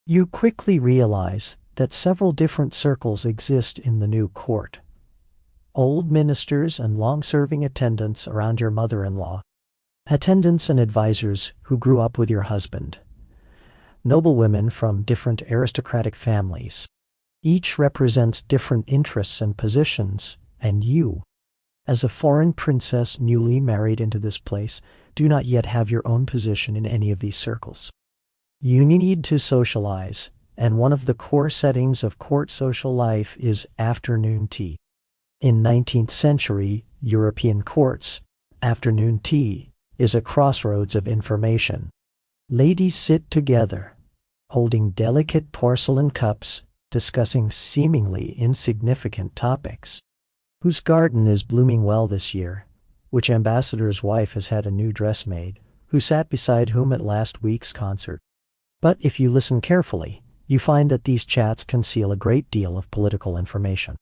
You quickly realize that several different circles exist in the new court. Old ministers and long-serving attendants around your mother-in-law, attendants and advisors who grew up with your husband, noblewomen from different aristocratic families. Each represents different interests and positions, and you, as a foreign princess newly married into this place, do not yet have your own position in any of these circles. You need to socialize, and one of the core settings of court social life is afternoon tea. In 19th century European courts, afternoon tea is a crossroads of information. Ladies sit together, holding delicate porcelain cups, discussing seemingly insignificant topics. Whose garden is blooming well this year? Which ambassador's wife has had a new dress made? Who sat beside whom at last week's concert? But if you listen carefully, you find that these chats conceal a great deal of political information.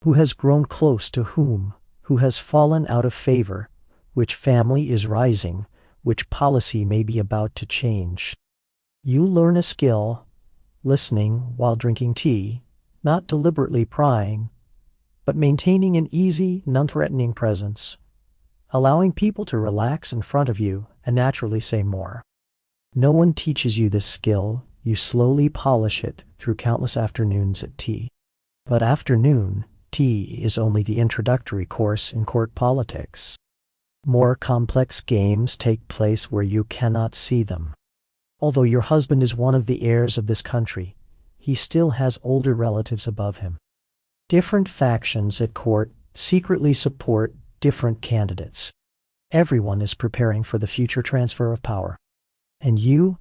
Who has grown close to whom? Who has fallen out of favor? Which family is rising? Which policy may be about to change? You learn a skill, listening while drinking tea, not deliberately prying, but maintaining an easy, non-threatening presence, allowing people to relax in front of you and naturally say more. No one teaches you this skill. You slowly polish it through countless afternoons at tea. But afternoon tea is only the introductory course in court politics. More complex games take place where you cannot see them. Although your husband is one of the heirs of this country, he still has older relatives above him. Different factions at court secretly support different candidates. Everyone is preparing for the future transfer of power. And you,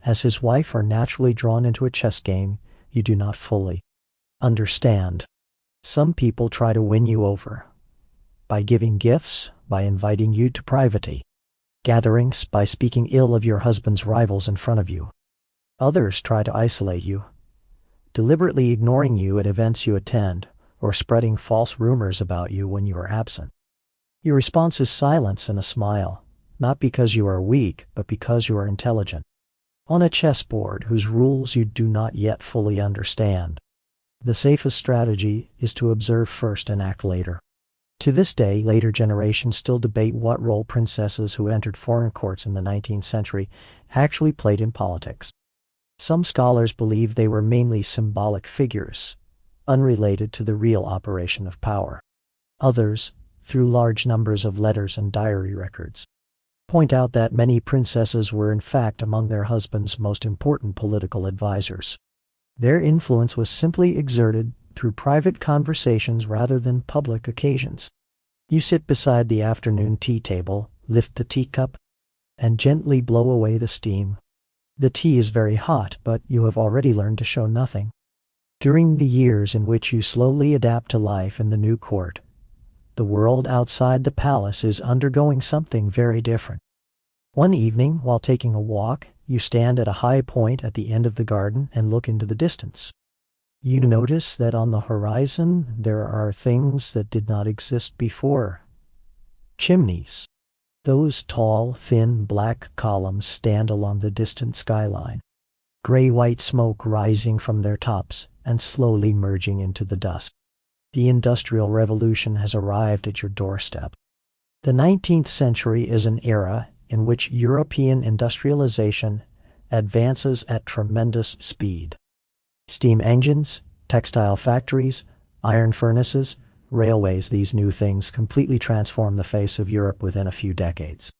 as his wife, are naturally drawn into a chess game you do not fully understand. Some people try to win you over by giving gifts, by inviting you to private gatherings, by speaking ill of your husband's rivals in front of you. Others try to isolate you, deliberately ignoring you at events you attend, or spreading false rumors about you when you are absent. Your response is silence and a smile, not because you are weak, but because you are intelligent. On a chessboard whose rules you do not yet fully understand, the safest strategy is to observe first and act later. To this day, later generations still debate what role princesses who entered foreign courts in the 19th century actually played in politics. Some scholars believe they were mainly symbolic figures, unrelated to the real operation of power. Others, through large numbers of letters and diary records, point out that many princesses were in fact among their husbands' most important political advisors. Their influence was simply exerted through private conversations rather than public occasions. You sit beside the afternoon tea table, lift the teacup, and gently blow away the steam. The tea is very hot, but you have already learned to show nothing. During the years in which you slowly adapt to life in the new court, the world outside the palace is undergoing something very different. One evening, while taking a walk, you stand at a high point at the end of the garden and look into the distance. You notice that on the horizon there are things that did not exist before. Chimneys. Those tall, thin, black columns stand along the distant skyline, gray-white smoke rising from their tops and slowly merging into the dusk. The Industrial Revolution has arrived at your doorstep. The 19th century is an era in which European industrialization advances at tremendous speed. Steam engines, textile factories, iron furnaces, railways, these new things completely transform the face of Europe within a few decades.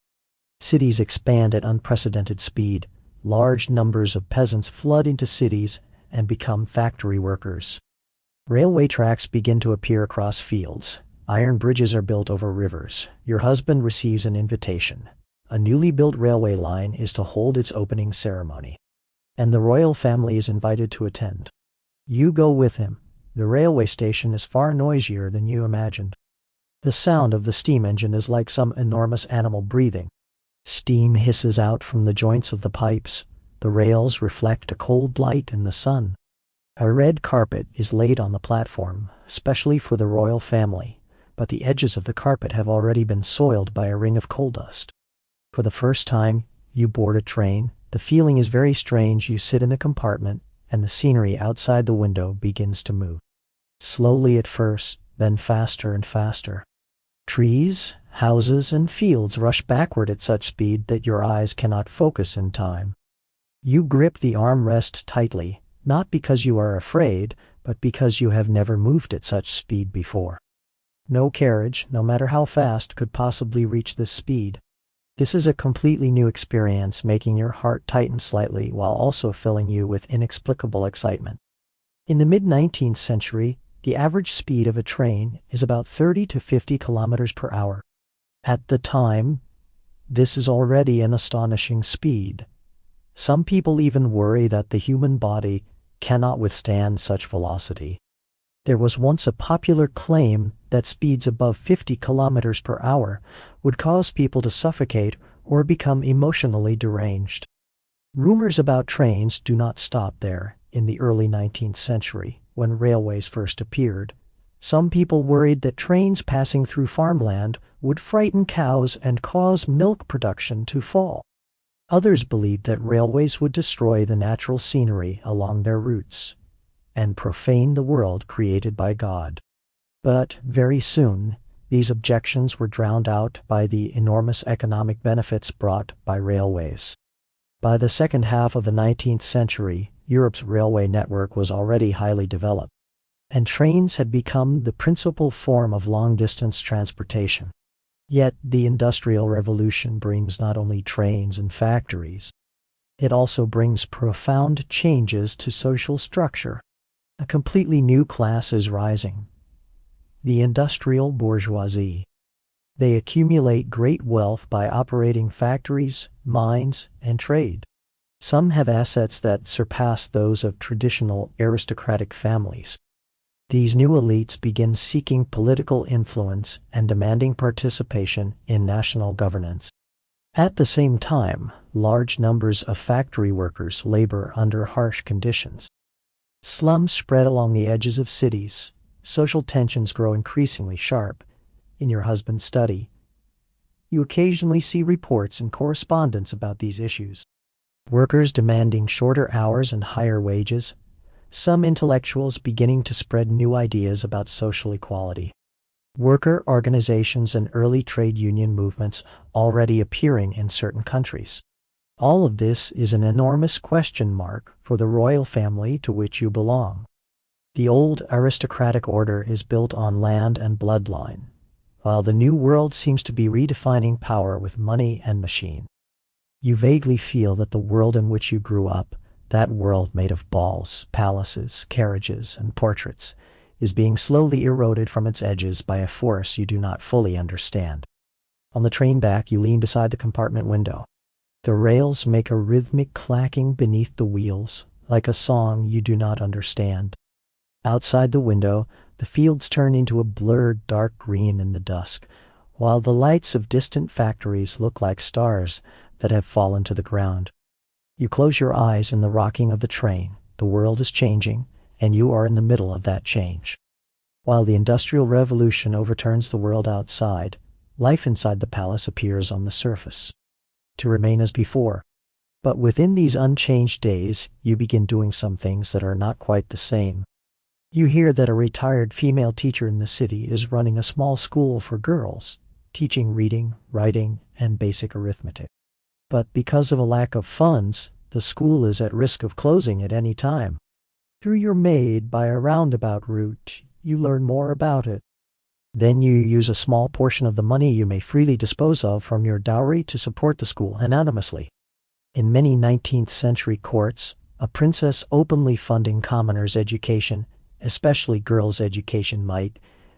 Cities expand at unprecedented speed. Large numbers of peasants flood into cities and become factory workers. Railway tracks begin to appear across fields. Iron bridges are built over rivers. Your husband receives an invitation. A newly built railway line is to hold its opening ceremony, and the royal family is invited to attend. You go with him. The railway station is far noisier than you imagined. The sound of the steam engine is like some enormous animal breathing. Steam hisses out from the joints of the pipes. The rails reflect a cold light in the sun. A red carpet is laid on the platform, especially for the royal family, but the edges of the carpet have already been soiled by a ring of coal dust. For the first time, you board a train. The feeling is very strange. You sit in the compartment, and the scenery outside the window begins to move. Slowly at first, then faster and faster. Trees, houses, and fields rush backward at such speed that your eyes cannot focus in time. You grip the armrest tightly, not because you are afraid, but because you have never moved at such speed before. No carriage, no matter how fast, could possibly reach this speed. This is a completely new experience, making your heart tighten slightly while also filling you with inexplicable excitement. In the mid-19th century, the average speed of a train is about 30 to 50 kilometers per hour. At the time, this is already an astonishing speed. Some people even worry that the human body cannot withstand such velocity. There was once a popular claim that speeds above 50 kilometers per hour would cause people to suffocate or become emotionally deranged. Rumors about trains do not stop there. In the early 19th century, when railways first appeared, some people worried that trains passing through farmland would frighten cows and cause milk production to fall. Others believed that railways would destroy the natural scenery along their routes and profane the world created by God. But very soon, these objections were drowned out by the enormous economic benefits brought by railways. By the second half of the 19th century, Europe's railway network was already highly developed, and trains had become the principal form of long-distance transportation. Yet the Industrial Revolution brings not only trains and factories, It also brings profound changes to social structure. A completely new class is rising: the industrial bourgeoisie. They accumulate great wealth by operating factories, mines, and trade. Some have assets that surpass those of traditional aristocratic families. These new elites begin seeking political influence and demanding participation in national governance. At the same time, large numbers of factory workers labor under harsh conditions. Slums spread along the edges of cities. Social tensions grow increasingly sharp. In your husband's study, you occasionally see reports and correspondence about these issues. Workers demanding shorter hours and higher wages. Some intellectuals beginning to spread new ideas about social equality. Worker organizations and early trade union movements already appearing in certain countries. All of this is an enormous question mark for the royal family to which you belong. The old aristocratic order is built on land and bloodline, while the new world seems to be redefining power with money and machine. You vaguely feel that the world in which you grew up, that world made of balls, palaces, carriages, and portraits, is being slowly eroded from its edges by a force you do not fully understand. On the train back, you lean beside the compartment window. The rails make a rhythmic clacking beneath the wheels, like a song you do not understand. Outside the window, the fields turn into a blurred dark green in the dusk, while the lights of distant factories look like stars that have fallen to the ground. You close your eyes in the rocking of the train. The world is changing, and you are in the middle of that change. While the Industrial Revolution overturns the world outside, life inside the palace appears on the surface to remain as before. But within these unchanged days, you begin doing some things that are not quite the same. You hear that a retired female teacher in the city is running a small school for girls, teaching reading, writing, and basic arithmetic. But because of a lack of funds, the school is at risk of closing at any time. Through your maid, by a roundabout route, you learn more about it. Then you use a small portion of the money you may freely dispose of from your dowry to support the school anonymously. In many 19th-century courts, a princess openly funding commoners' education, especially girls' education, might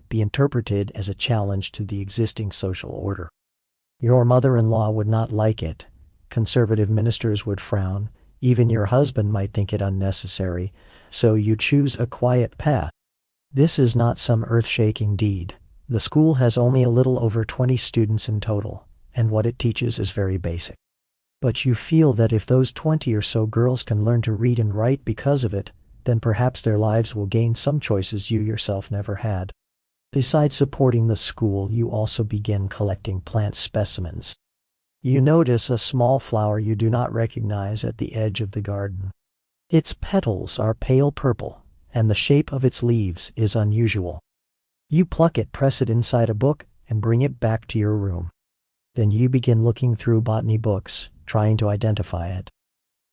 be interpreted as a challenge to the existing social order. Your mother-in-law would not like it. Conservative ministers would frown. Even your husband might think it unnecessary, so you choose a quiet path. This is not some earth-shaking deed. The school has only a little over 20 students in total, and what it teaches is very basic. But you feel that if those 20 or so girls can learn to read and write because of it, then perhaps their lives will gain some choices you yourself never had. Besides supporting the school, you also begin collecting plant specimens. You notice a small flower you do not recognize at the edge of the garden. Its petals are pale purple, and the shape of its leaves is unusual. You pluck it, press it inside a book, and bring it back to your room. Then you begin looking through botany books, trying to identify it.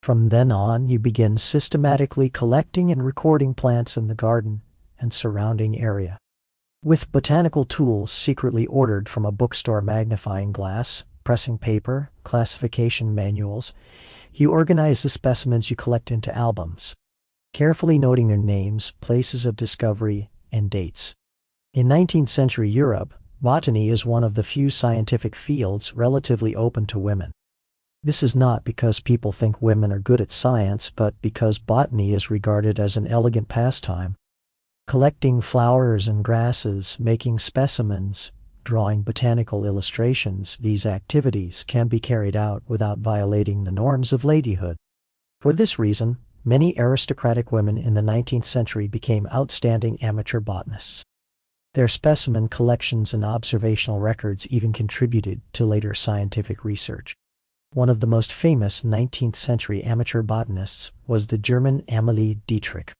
From then on, you begin systematically collecting and recording plants in the garden and surrounding area. With botanical tools secretly ordered from a bookstore, magnifying glass, pressing paper, classification manuals, you organize the specimens you collect into albums, carefully noting their names, places of discovery, and dates. In 19th century Europe, botany is one of the few scientific fields relatively open to women. This is not because people think women are good at science, but because botany is regarded as an elegant pastime. Collecting flowers and grasses, making specimens, drawing botanical illustrations, these activities can be carried out without violating the norms of ladyhood. For this reason, many aristocratic women in the 19th century became outstanding amateur botanists. Their specimen collections and observational records even contributed to later scientific research. One of the most famous 19th century amateur botanists was the German Amalie Dietrich.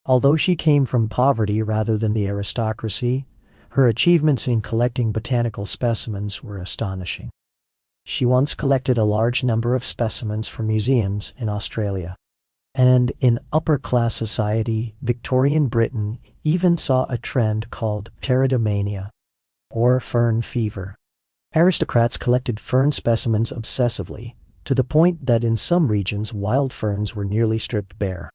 Although she came from poverty rather than the aristocracy, her achievements in collecting botanical specimens were astonishing. She once collected a large number of specimens for museums in Australia. And in upper-class society, Victorian Britain even saw a trend called pteridomania, or fern fever. Aristocrats collected fern specimens obsessively, to the point that in some regions wild ferns were nearly stripped bare.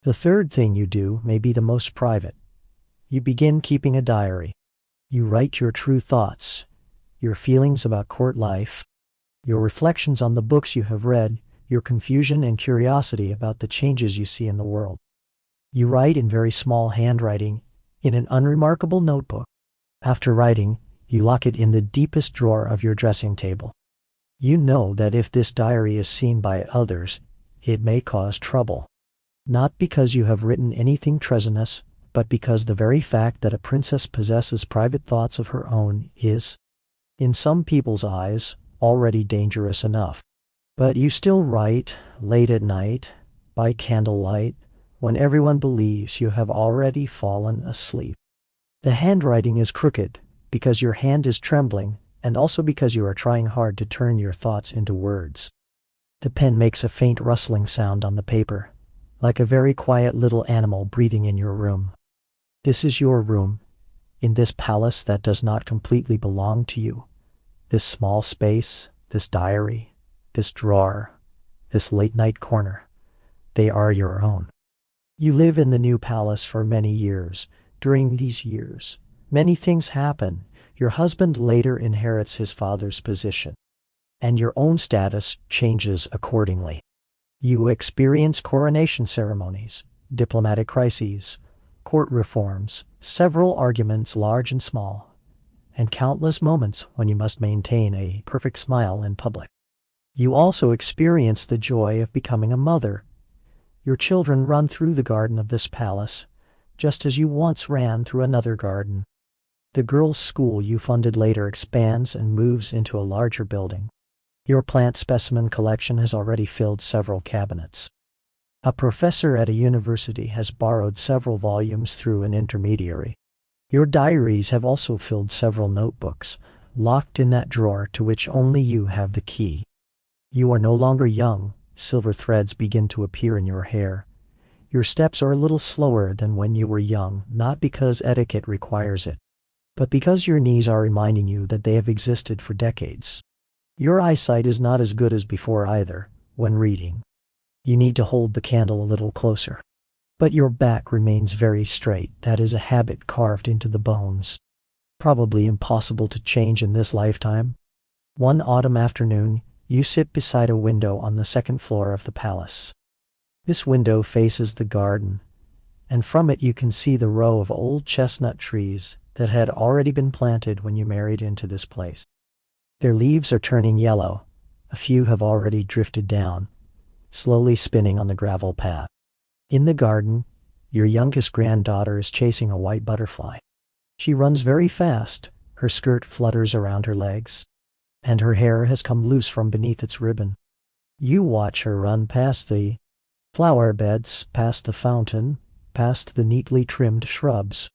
The third thing you do may be the most private. You begin keeping a diary. You write your true thoughts, your feelings about court life, your reflections on the books you have read, your confusion and curiosity about the changes you see in the world. You write in very small handwriting, in an unremarkable notebook. After writing, you lock it in the deepest drawer of your dressing table. You know that if this diary is seen by others, it may cause trouble. Not because you have written anything treasonous, but because the very fact that a princess possesses private thoughts of her own is, in some people's eyes, already dangerous enough. But you still write, late at night, by candlelight, when everyone believes you have already fallen asleep. The handwriting is crooked, because your hand is trembling, and also because you are trying hard to turn your thoughts into words. The pen makes a faint rustling sound on the paper, like a very quiet little animal breathing in your room. This is your room, in this palace that does not completely belong to you. This small space, this diary, this drawer, this late-night corner, they are your own. You live in the new palace for many years. During these years, many things happen. Your husband later inherits his father's position, and your own status changes accordingly. You experience coronation ceremonies, diplomatic crises, court reforms, several arguments large and small, and countless moments when you must maintain a perfect smile in public. You also experience the joy of becoming a mother. Your children run through the garden of this palace, just as you once ran through another garden. The girls' school you funded later expands and moves into a larger building. Your plant specimen collection has already filled several cabinets. A professor at a university has borrowed several volumes through an intermediary. Your diaries have also filled several notebooks, locked in that drawer to which only you have the key. You are no longer young. Silver threads begin to appear in your hair. Your steps are a little slower than when you were young, not because etiquette requires it, but because your knees are reminding you that they have existed for decades. Your eyesight is not as good as before either, when reading. You need to hold the candle a little closer. But your back remains very straight. That is a habit carved into the bones. Probably impossible to change in this lifetime. One autumn afternoon, you sit beside a window on the second floor of the palace. This window faces the garden, and from it you can see the row of old chestnut trees that had already been planted when you married into this place. Their leaves are turning yellow. A few have already drifted down, slowly spinning on the gravel path. In the garden, your youngest granddaughter is chasing a white butterfly. She runs very fast. Her skirt flutters around her legs, and her hair has come loose from beneath its ribbon. You watch her run past the flower beds, past the fountain, past the neatly trimmed shrubs.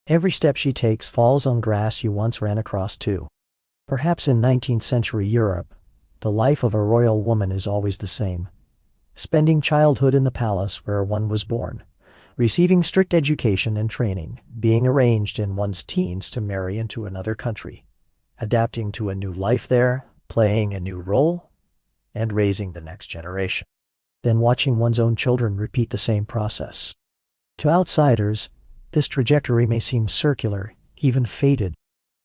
Every step she takes falls on grass you once ran across too. Perhaps in 19th century Europe, the life of a royal woman is always the same. Spending childhood in the palace where one was born, receiving strict education and training, being arranged in one's teens to marry into another country, adapting to a new life there, playing a new role, and raising the next generation. Then watching one's own children repeat the same process. To outsiders, this trajectory may seem circular, even fated,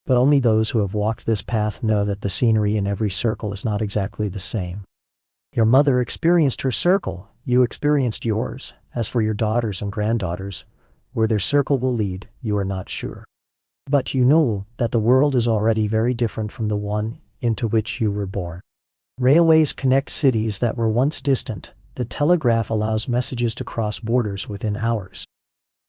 but only those who have walked this path know that the scenery in every circle is not exactly the same. Your mother experienced her circle, you experienced yours. As for your daughters and granddaughters, where their circle will lead, you are not sure. But you know that the world is already very different from the one into which you were born. Railways connect cities that were once distant. The telegraph allows messages to cross borders within hours.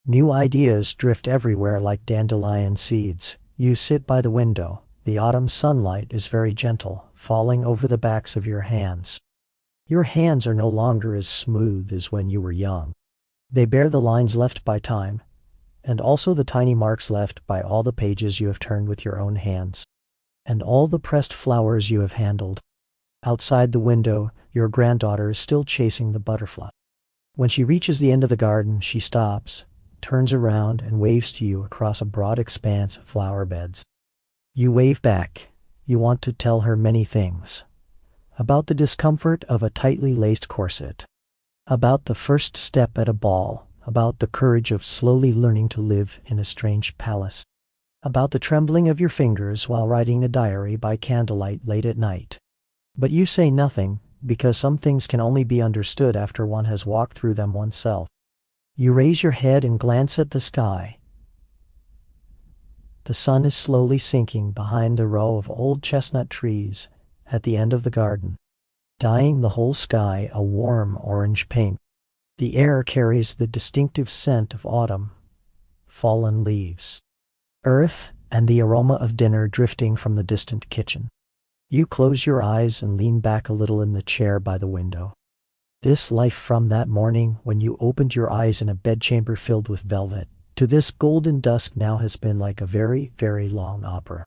New ideas drift everywhere like dandelion seeds. You sit by the window. The autumn sunlight is very gentle, falling over the backs of your hands. Your hands are no longer as smooth as when you were young. They bear the lines left by time, and also the tiny marks left by all the pages you have turned with your own hands, and all the pressed flowers you have handled. Outside the window, your granddaughter is still chasing the butterfly. When she reaches the end of the garden, she stops, turns around, and waves to you across a broad expanse of flower beds. You wave back. You want to tell her many things. about the discomfort of a tightly laced corset, about the first step at a ball, about the courage of slowly learning to live in a strange palace, about the trembling of your fingers while writing a diary by candlelight late at night. But you say nothing, because some things can only be understood after one has walked through them oneself. You raise your head and glance at the sky. The sun is slowly sinking behind the row of old chestnut trees at the end of the garden, dyeing the whole sky a warm orange pink. The air carries the distinctive scent of autumn, fallen leaves, earth, and the aroma of dinner drifting from the distant kitchen. You close your eyes and lean back a little in the chair by the window. This life from that morning when you opened your eyes in a bedchamber filled with velvet, to this golden dusk now has been like a very, very long opera.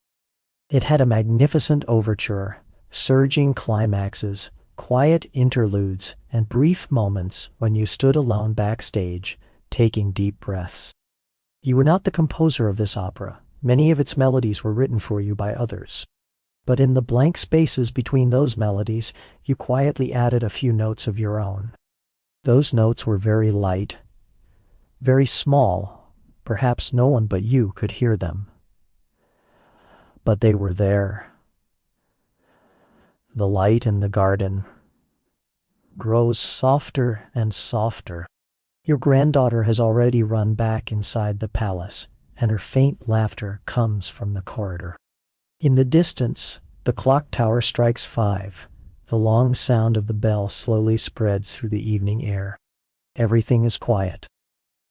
It had a magnificent overture, surging climaxes, quiet interludes, and brief moments when you stood alone backstage, taking deep breaths. You were not the composer of this opera. Many of its melodies were written for you by others. But in the blank spaces between those melodies, you quietly added a few notes of your own. Those notes were very light, very small. Perhaps no one but you could hear them. But they were there. The light in the garden grows softer and softer. Your granddaughter has already run back inside the palace, and her faint laughter comes from the corridor. In the distance, the clock tower strikes 5. The long sound of the bell slowly spreads through the evening air. Everything is quiet.